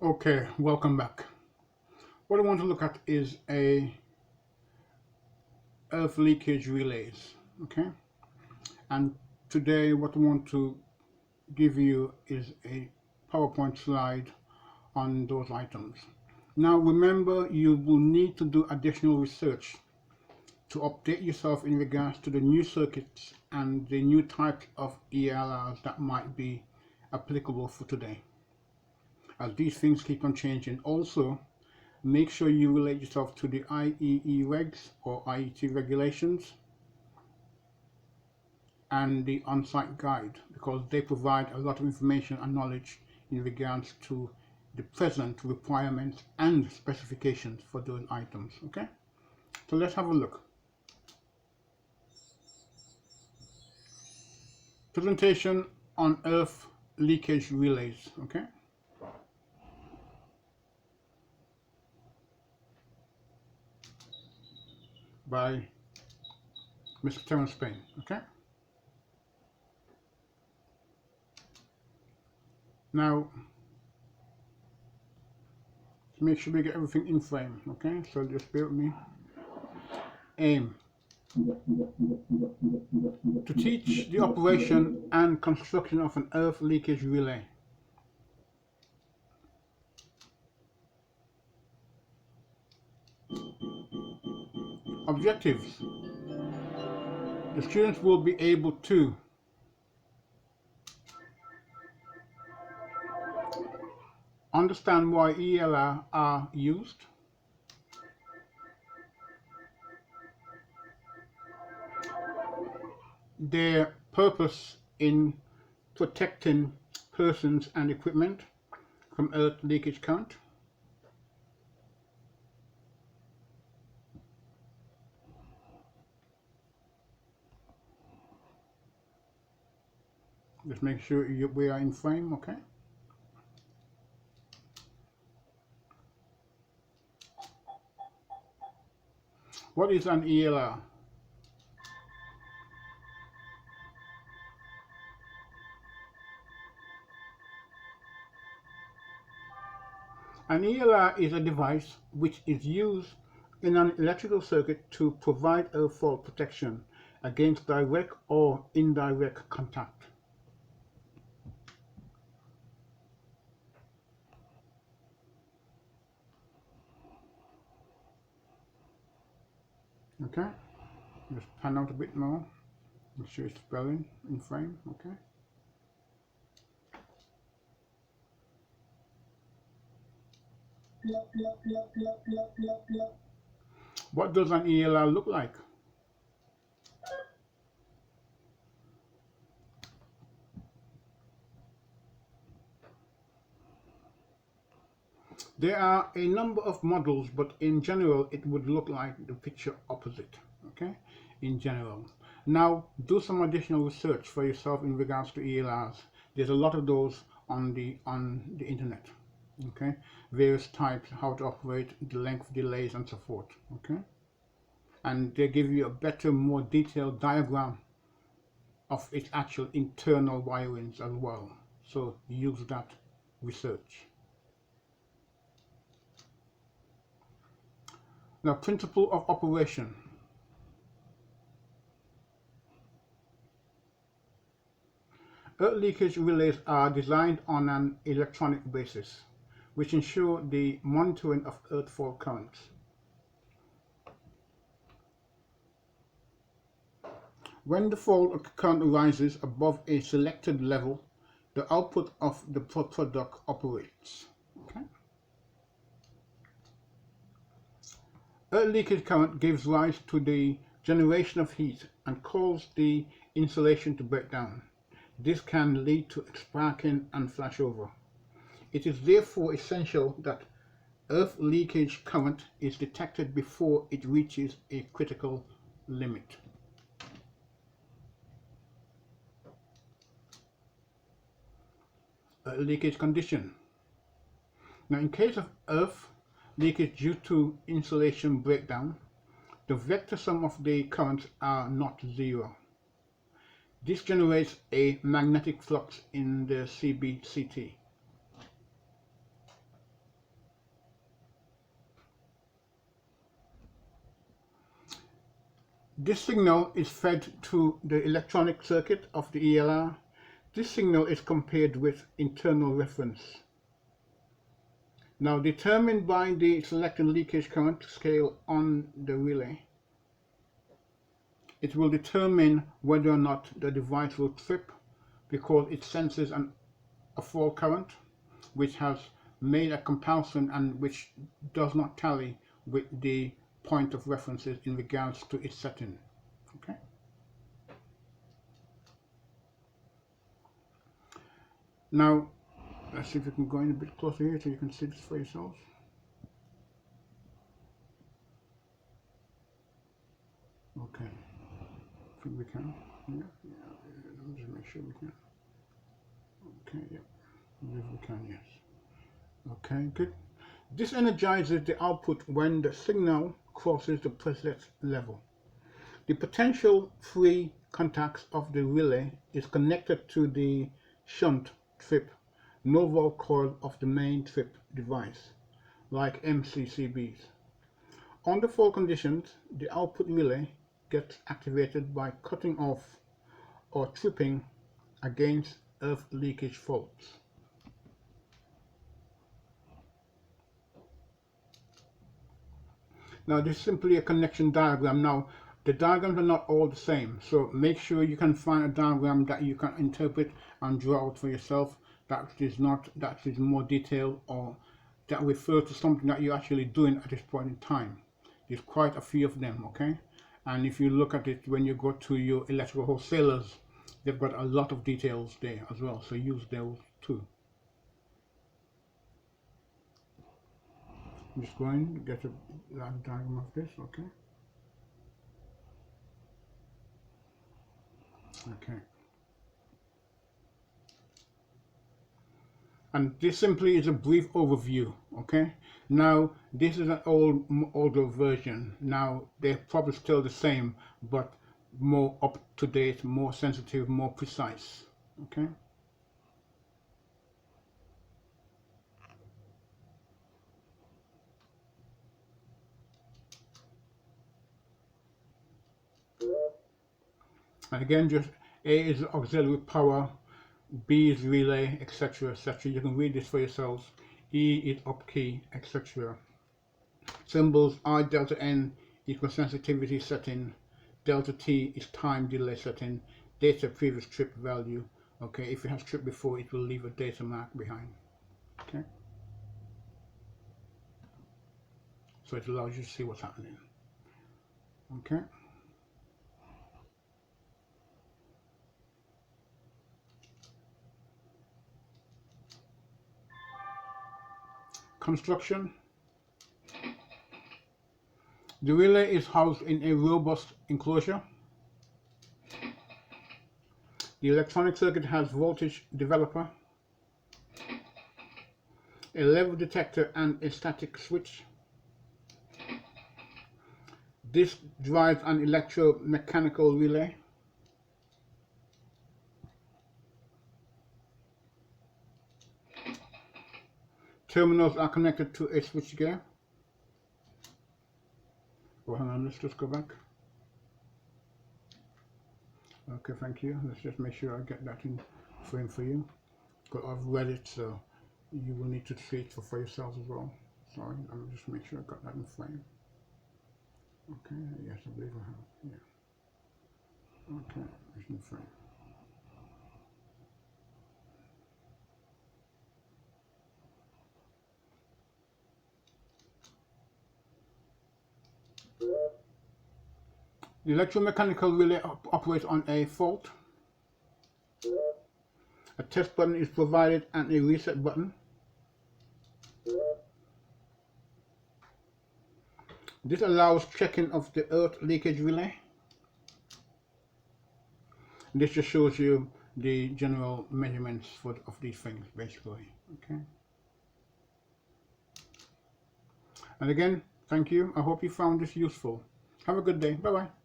Okay, welcome back. What I want to look at is a earth leakage relays. Okay, and today what I want to give you is a PowerPoint slide on those items. Now remember, you will need to do additional research to update yourself in regards to the new circuits and the new types of ELRs that might be applicable for today, as these things keep on changing. Also, make sure you relate yourself to the IEE regs or IET regulations and the on-site guide, because they provide a lot of information and knowledge in regards to the present requirements and specifications for those items. Okay, so let's have a look. Presentation on earth leakage relays. Okay, by Mr. Terence Payne. Okay, now to make sure we get everything in frame. Okay, so just bear with me. Aim: to teach the operation and construction of an earth leakage relay. Objectives: the students will be able to understand why ELR are used, their purpose in protecting persons and equipment from earth leakage current, just make sure we are in frame. Okay, what is an ELR? An ELR is a device which is used in an electrical circuit to provide earth fault protection against direct or indirect contact. Okay, just pan out a bit more, make sure it's spelling in frame. Okay, what does an ELR look like? There are a number of models, but in general it would look like the picture opposite. Okay, in general. Now do some additional research for yourself in regards to ELRs. There's a lot of those on the internet. Okay, various types, how to operate, the length, delays, and so forth. Okay, and they give you a better, more detailed diagram of its actual internal wirings as well. So use that research. Now, principle of operation. Earth leakage relays are designed on an electronic basis, which ensure the monitoring of earth fault currents. When the fault current rises above a selected level, the output of the product operates. Okay? Earth leakage current gives rise to the generation of heat and causes the insulation to break down. This can lead to sparking and flashover. It is therefore essential that earth leakage current is detected before it reaches a critical limit. Leakage condition. Now, in case of earth leakage due to insulation breakdown, the vector sum of the currents are not zero. This generates a magnetic flux in the CBCT. This signal is fed to the electronic circuit of the ELR. This signal is compared with internal reference. Now determined by the selected leakage current scale on the relay, it will determine whether or not the device will trip because it senses a fault current which has made a comparison and which does not tally with the point of references in regards to its setting. Okay. Now let's see if we can go in a bit closer here so you can see this for yourselves. Okay, I think we can. Yeah, let me just make sure we can. Okay, yeah, I believe we can, yes. Okay, good. This energizes the output when the signal crosses the preset level. The potential free contacts of the relay is connected to the shunt trip no-vol coil of the main trip device, like MCCBs. Under fault conditions, the output relay gets activated by cutting off or tripping against earth leakage faults. Now this is simply a connection diagram. Now the diagrams are not all the same, so make sure you can find a diagram that you can interpret and draw out for yourself that is more detailed or that refers to something that you're actually doing at this point in time. There's quite a few of them, okay? And if you look at it when you go to your electrical wholesalers, they've got a lot of details there as well, so use those too. I'm just going to get a diagram of this, okay? Okay. And this simply is a brief overview, okay? Now, this is an older version. Now, they're probably still the same, but more up to date, more sensitive, more precise, okay? And again, just A is auxiliary power, B is relay, etc., etc. You can read this for yourselves. E is up key, etc. Symbols I delta N equals sensitivity setting. Delta T is time delay setting. Data previous trip value. Okay, if it has tripped before, it will leave a data mark behind. Okay. So it allows you to see what's happening. Okay. Construction. The relay is housed in a robust enclosure. The electronic circuit has voltage developer, a level detector and a static switch. This drives an electromechanical relay. Terminals are connected to a switchgear. Oh, hang on, let's just go back. Okay, thank you. Let's just make sure I get that in frame for you. Because I've read it, so you will need to see it for yourselves as well. Sorry, I'm just make sure I got that in frame. Okay, yes, I believe I have. Yeah. Okay, it's in frame. The electromechanical relay operates on a fault. A test button is provided and a reset button. This allows checking of the earth leakage relay. This just shows you the general measurements of these things, basically. Okay. And again, thank you. I hope you found this useful. Have a good day. Bye-bye.